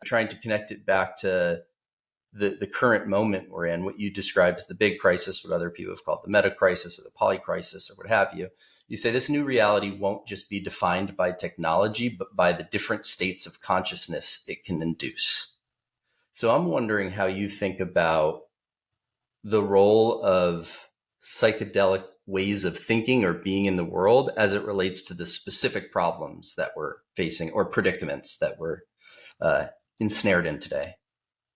trying to connect it back to the current moment we're in, what you describe as the big crisis, what other people have called the meta crisis or the poly crisis or what have you. You say this new reality won't just be defined by technology, but by the different states of consciousness it can induce. So I'm wondering how you think about the role of psychedelic ways of thinking or being in the world as it relates to the specific problems that we're facing or predicaments that we're ensnared in today.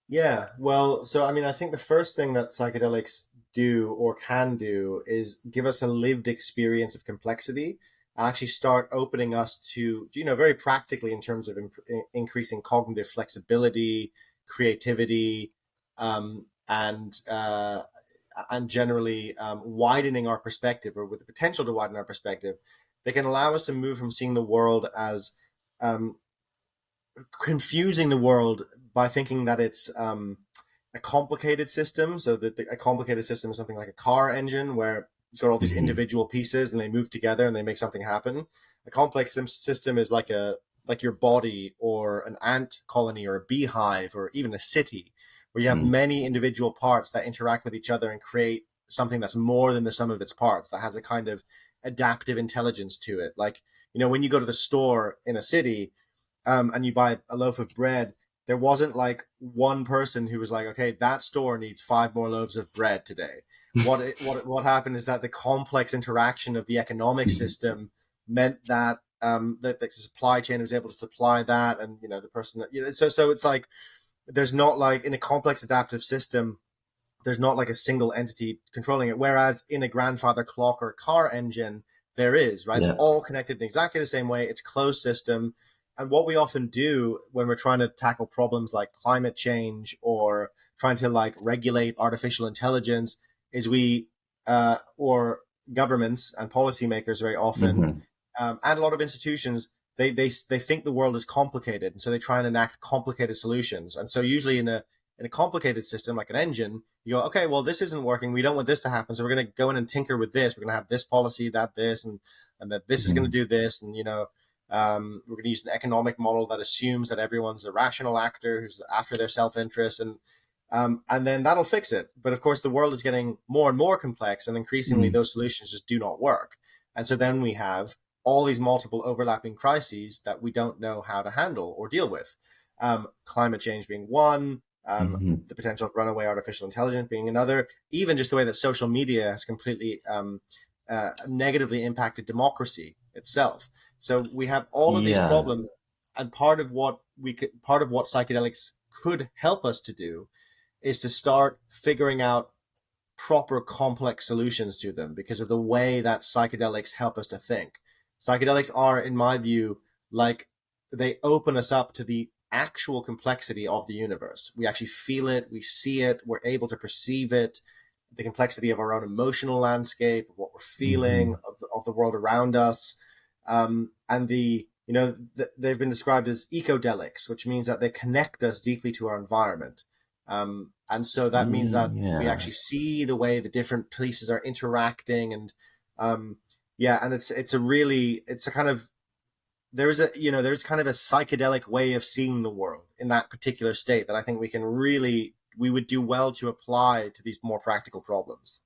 Yeah, well, so I mean, I think the first thing that psychedelics do or can do is give us a lived experience of complexity and actually start opening us to, very practically in terms of increasing cognitive flexibility, creativity, and generally widening our perspective, or with the potential to widen our perspective. They can allow us to move from seeing the world as um, confusing the world by thinking that it's a complicated system. So that a complicated system is something like a car engine where it's got all these individual pieces and they move together and they make something happen. A complex system is like your body or an ant colony or a beehive or even a city, where you have many individual parts that interact with each other and create something that's more than the sum of its parts, that has a kind of adaptive intelligence to it. Like, when you go to the store in a city, and you buy a loaf of bread, there wasn't like one person who was like, okay, that store needs 5 more loaves of bread today. What happened is that the complex interaction of the economic system meant that that the supply chain was able to supply that, and the person that so it's like there's not, like, in a complex adaptive system, there's not like a single entity controlling it. Whereas in a grandfather clock or a car engine, there is, right? Yeah. It's all connected in exactly the same way. It's a closed system. And what we often do when we're trying to tackle problems like climate change or trying to like regulate artificial intelligence is or governments and policymakers very often, and a lot of institutions, they think the world is complicated. And so they try and enact complicated solutions. And so usually in a complicated system like an engine, you go, okay, well, this isn't working. We don't want this to happen. So we're going to go in and tinker with this. We're going to have this policy, this, and that this is going to do this. And, we're going to use an economic model that assumes that everyone's a rational actor who's after their self-interest, and then that'll fix it. But of course, the world is getting more and more complex, and increasingly those solutions just do not work. And so then we have all these multiple overlapping crises that we don't know how to handle or deal with. Climate change being one, the potential of runaway artificial intelligence being another, even just the way that social media has completely negatively impacted democracy itself. So we have all of these problems, and part of what psychedelics could help us to do is to start figuring out proper complex solutions to them, because of the way that psychedelics help us to think. Psychedelics are, in my view, like they open us up to the actual complexity of the universe. We actually feel it, we see it, we're able to perceive it, the complexity of our own emotional landscape, of what we're feeling, of the world around us. And they've been described as ecodelics, which means that they connect us deeply to our environment. And so that means that we actually see the way the different pieces are interacting, and there's kind of a psychedelic way of seeing the world in that particular state that I think we would do well to apply to these more practical problems.